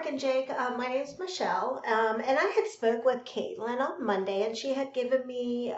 Mike and Jake. My name is Michelle, and I had spoke with Caitlin on Monday, and she had given me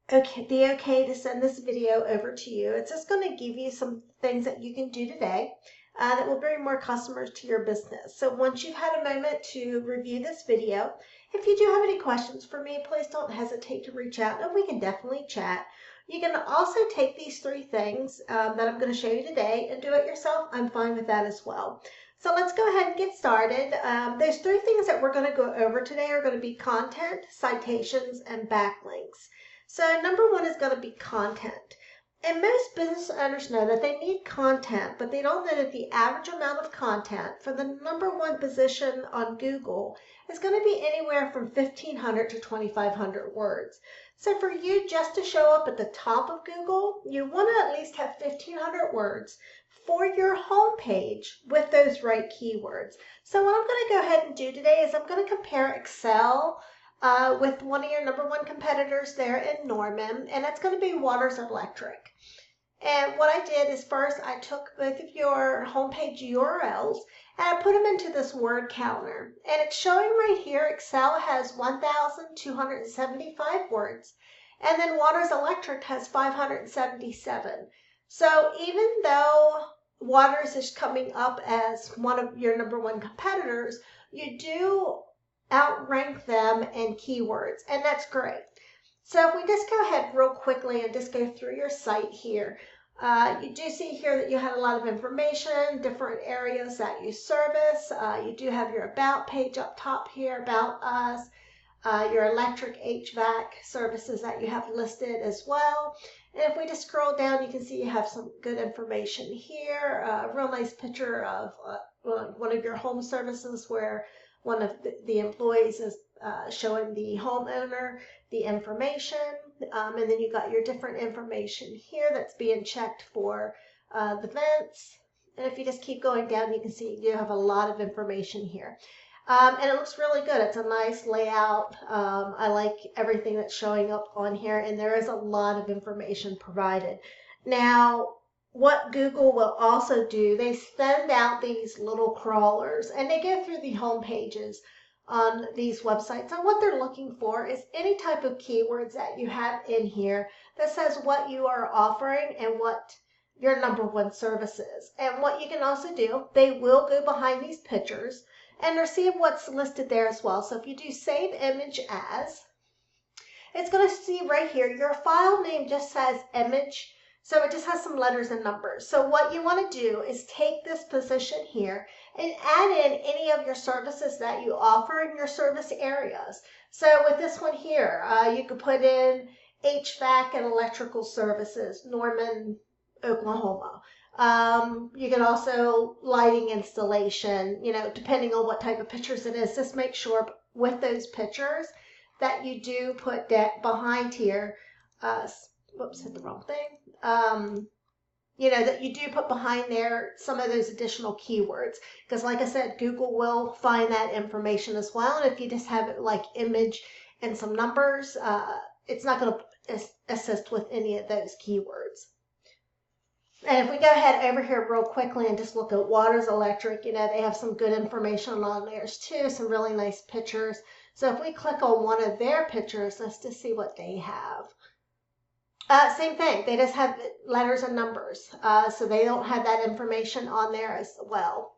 the okay to send this video over to you. It's just going to give you some things that you can do today that will bring more customers to your business. So once you've had a moment to review this video, if you do have any questions for me, please don't hesitate to reach out, and we can definitely chat. You can also take these 3 things that I'm going to show you today and do it yourself. I'm fine with that as well. So let's go ahead and get started. Those 3 things that we're going to go over today are going to be content, citations, and backlinks. So number 1 is going to be content. And most business owners know that they need content, but they don't know that the average amount of content for the number 1 position on Google is going to be anywhere from 1,500 to 2,500 words. So for you just to show up at the top of Google, you want to at least have 1,500 words for your homepage with those right keywords. So what I'm going to go ahead and do today is I'm going to compare Accel with one of your number 1 competitors there in Norman, and that's going to be Waters Electric. And what I did is first I took both of your homepage URLs and I put them into this word counter. And it's showing right here Accel has 1,275 words, and then Waters Electric has 577. So even though Waters is coming up as one of your number 1 competitors, you do outrank them in keywords, and that's great. So if we just go ahead real quickly and just go through your site here, you do see here that you had a lot of information, different areas that you service. You do have your about page up top here, about us, your electric HVAC services that you have listed as well. And if we just scroll down, you can see you have some good information here. A real nice picture of one of your home services where one of the employees is showing the homeowner the information, and then you got your different information here that's being checked for the vents. And if you just keep going down, you can see you have a lot of information here. And it looks really good. It's a nice layout. I like everything that's showing up on here, and there is a lot of information provided. Now, what Google will also do, they send out these little crawlers, and they go through the home pages on these websites. And what they're looking for is any type of keywords that you have in here that says what you are offering and what your number 1 service is. And what you can also do, they will go behind these pictures and receive what's listed there as well. So if you do save image as, it's going to see right here, your file name just says image. So it just has some letters and numbers. So what you want to do is take this position here and add in any of your services that you offer in your service areas. So with this one here, you could put in HVAC and electrical services, Norman, Oklahoma. You can also lighting installation, depending on what type of pictures it is. Just make sure with those pictures that you do put that behind here. Whoops, hit the wrong thing. That you do put behind there some of those additional keywords, because like I said, Google will find that information as well. And if you just have it like image and some numbers, it's not going to assist with any of those keywords. And if we go ahead over here real quickly and just look at Waters Electric, they have some good information on theirs too, some really nice pictures. So if we click on one of their pictures, let's just see what they have. Same thing, they just have letters and numbers, so they don't have that information on there as well.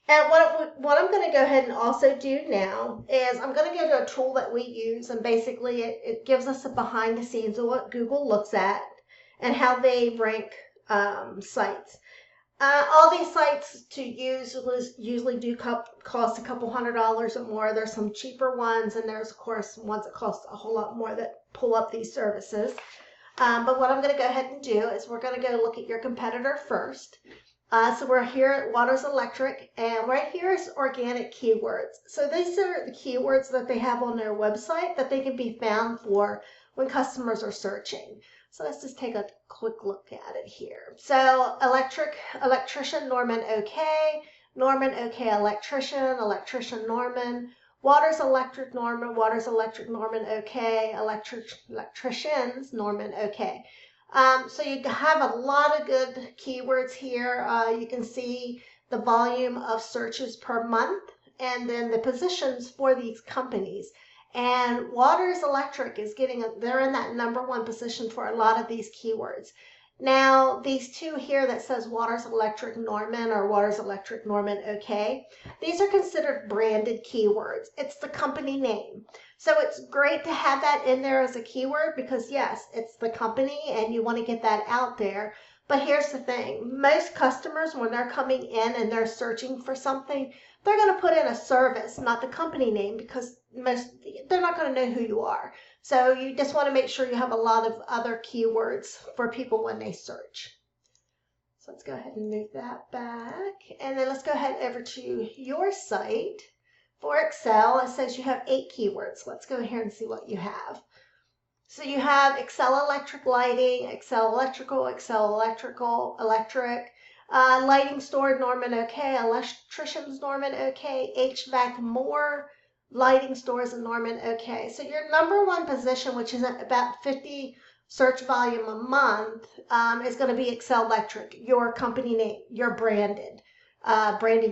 And what I'm going to go ahead and also do now is I'm going to go to a tool that we use, and basically it gives us a behind the scenes of what Google looks at and how they rank sites. All these sites to use usually do cost a couple $100 or more. There's some cheaper ones, and there's of course ones that cost a whole lot more that pull up these services. But what I'm going to go ahead and do is we're going to go look at your competitor first. So we're here at Waters Electric, and right here is organic keywords. So these are the keywords that they have on their website that they can be found for when customers are searching. So let's just take a quick look at it here. So electrician, Norman, okay. Norman, okay, electrician, Norman. Waters Electric, Norman, Waters Electric, Norman, okay. Electricians, Norman, okay. So you have a lot of good keywords here. You can see the volume of searches per month, and then the positions for these companies. And Waters Electric is they're in that #1 position for a lot of these keywords. Now, these two here that says Waters Electric Norman or Waters Electric Norman OK, these are considered branded keywords. It's the company name. So it's great to have that in there as a keyword because, yes, it's the company and you want to get that out there. But here's the thing. Most customers, when they're coming in and they're searching for something, they're going to put in a service, not the company name, because they're not going to know who you are. So you just want to make sure you have a lot of other keywords for people when they search. So let's go ahead and move that back. And then let's go ahead over to your site. For Excel, it says you have 8 keywords. Let's go here and see what you have. So you have Accel Electric Lighting, Accel Electrical, Accel Electric, Lighting Store Norman OK, Electricians Norman OK, HVAC More, Lighting Stores in Norman OK. So your #1 position, which is at about 50 search volume a month, is going to be Accel Electric, your company name, your branding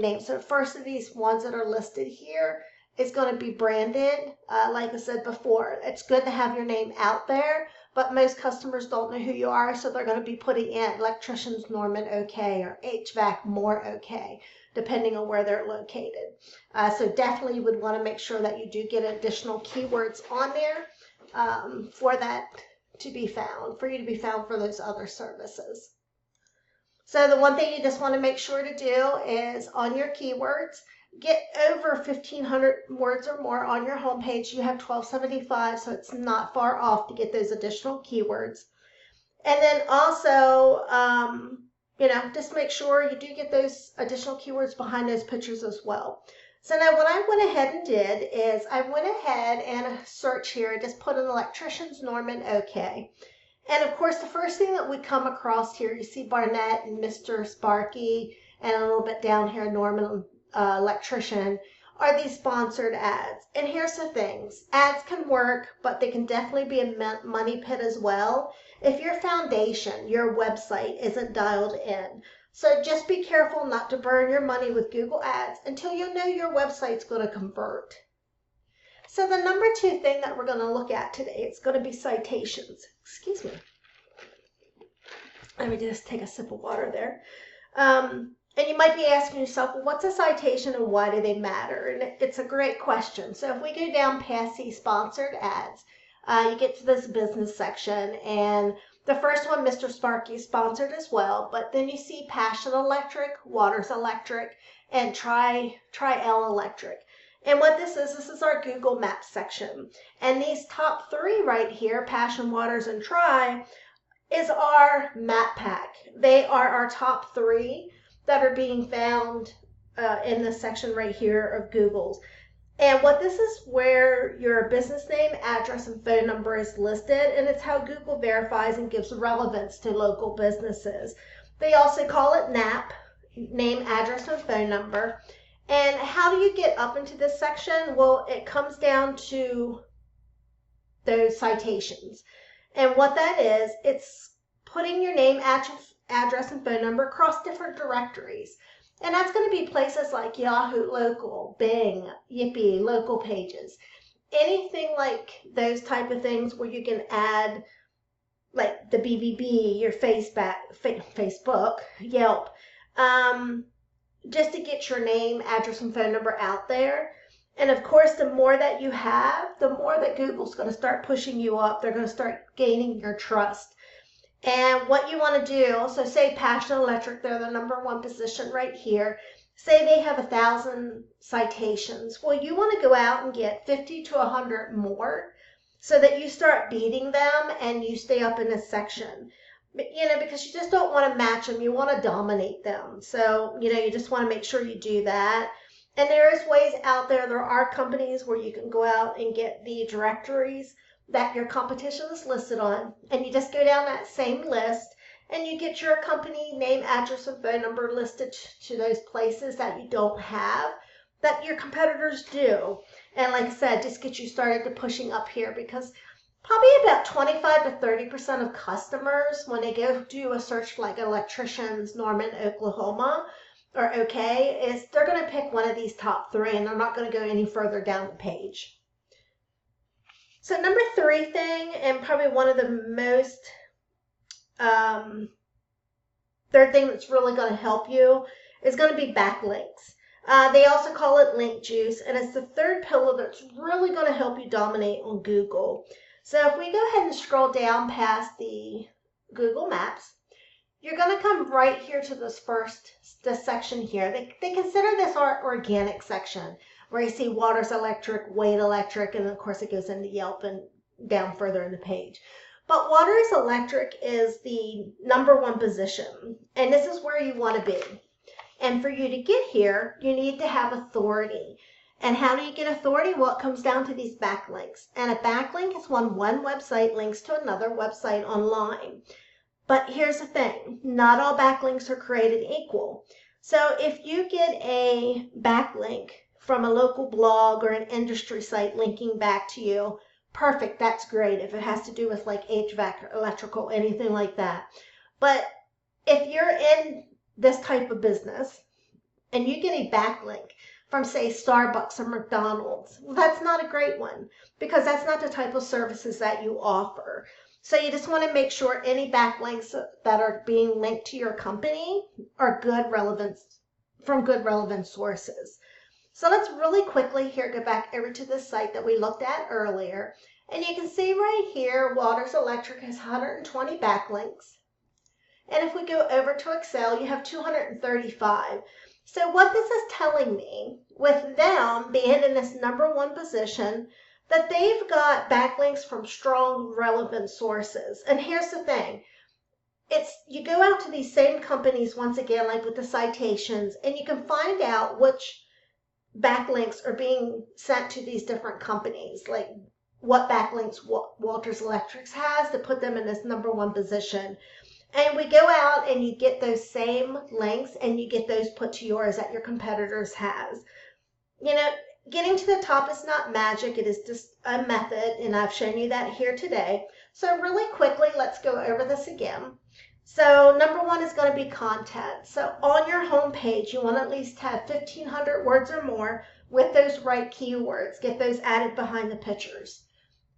name. So first of these ones that are listed here is going to be branded. Like I said before, it's good to have your name out there, but most customers don't know who you are, so they're going to be putting in Electricians Norman OK or HVAC More OK, depending on where they're located. So definitely you would want to make sure that you do get additional keywords on there for that to be found, for you to be found for those other services. So the one thing you just want to make sure to do is on your keywords, get over 1,500 words or more on your homepage. You have 1,275, so it's not far off to get those additional keywords. And then also, just make sure you do get those additional keywords behind those pictures as well. So now what I went ahead and did is I went ahead and search here, just put in Electricians Norman OK. And of course, the first thing that we come across here, you see Barnett and Mr. Sparky, and a little bit down here, Norman Electrician, are these sponsored ads. And here's the things. Ads can work, but they can definitely be a money pit as well if your foundation, your website, isn't dialed in. So just be careful not to burn your money with Google Ads until you know your website's going to convert. So the #2 thing that we're going to look at today, it's going to be citations. Excuse me. Let me just take a sip of water there. And you might be asking yourself, well, what's a citation and why do they matter? And it's a great question. So if we go down past these sponsored ads, you get to this business section, and the first one, Mr. Sparky, is sponsored as well. But then you see Passion Electric, Waters Electric, and Accel Electric. And what this is our Google Maps section. And these top 3 right here, Passion, Waters, and Tri, is our map pack. They are our top 3 that are being found in this section right here of Google's. And what this is where your business name, address, and phone number is listed, and it's how Google verifies and gives relevance to local businesses. They also call it NAP, name, address, and phone number. And how do you get up into this section? Well, it comes down to those citations. And what that is, it's putting your name, address, and phone number across different directories. And that's going to be places like Yahoo Local, Bing, Yippee, Local Pages. Anything like those type of things where you can add like the BBB, your Facebook, Yelp, just to get your name, address, and phone number out there. And of course, the more that you have, the more that Google's going to start pushing you up. They're going to start gaining your trust. And what you want to do, so say Passion Electric, they're the #1 position right here. Say they have 1,000 citations. Well, you want to go out and get 50 to 100 more so that you start beating them and you stay up in this section. Because you just don't want to match them. You want to dominate them. So, you just want to make sure you do that. And there is ways out there. There are companies where you can go out and get the directories that your competition is listed on, and you just go down that same list and you get your company name, address, and phone number listed to those places that you don't have, that your competitors do. And like I said, just get you started to pushing up here, because probably about 25 to 30% of customers, when they go do a search like Electricians, Norman, Oklahoma, or okay is they're going to pick one of these top 3 and they're not going to go any further down the page. So number 3 thing, and probably one of the most, third thing that's really going to help you is going to be backlinks. They also call it link juice, and it's the third pillar that's really going to help you dominate on Google. So if we go ahead and scroll down past the Google Maps, you're going to come right here to this section here. They consider this our organic section, where you see Waters Electric, Wade Electric, and of course it goes into Yelp and down further in the page. But Waters Electric is the number 1 position, and this is where you want to be. And for you to get here, you need to have authority. And how do you get authority? Well, it comes down to these backlinks. And a backlink is when one website links to another website online. But here's the thing, not all backlinks are created equal. So if you get a backlink from a local blog or an industry site linking back to you, perfect, that's great if it has to do with like HVAC or electrical, anything like that. But if you're in this type of business and you get a backlink from, say, Starbucks or McDonald's, well, that's not a great one because that's not the type of services that you offer. So you just want to make sure any backlinks that are being linked to your company are from good relevant sources. So let's really quickly here go back over to the site that we looked at earlier. And you can see right here, Waters Electric has 120 backlinks. And if we go over to Accel, you have 235. So what this is telling me, with them being in this number 1 position, that they've got backlinks from strong, relevant sources. And here's the thing. You go out to these same companies once again, like with the citations, and you can find out which backlinks are being sent to these different companies, like what backlinks Waters Electric has to put them in this number 1 position. And we go out and you get those same links and you get those put to yours that your competitors has. You know, getting to the top is not magic. It is just a method, and I've shown you that here today. So really quickly, let's go over this again. So number 1 is going to be content. So on your home page, you want to at least have 1,500 words or more with those right keywords. Get those added behind the pictures.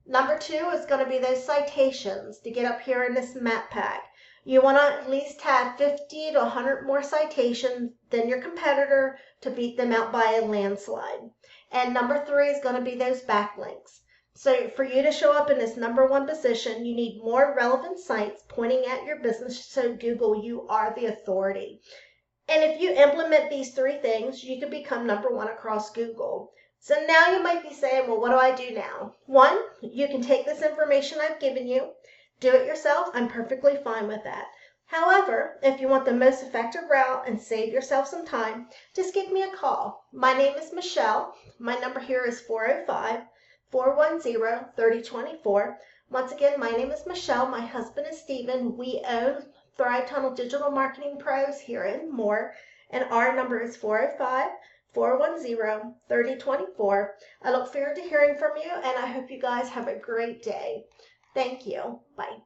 Number 2 is going to be those citations to get up here in this map pack. You want to at least have 50 to 100 more citations than your competitor to beat them out by a landslide. And number 3 is going to be those backlinks. So for you to show up in this number 1 position, you need more relevant sites pointing at your business. So Google, you are the authority. And if you implement these 3 things, you can become number 1 across Google. So now you might be saying, well, what do I do now? 1, you can take this information I've given you, do it yourself. I'm perfectly fine with that. However, if you want the most effective route and save yourself some time, just give me a call. My name is Michelle. My number here is 405-410-3024. Once again, my name is Michelle. My husband is Stephen. We own Thrive Tunnel Digital Marketing Pros here in Moore, and our number is 405-410-3024. I look forward to hearing from you, and I hope you guys have a great day. Thank you. Bye.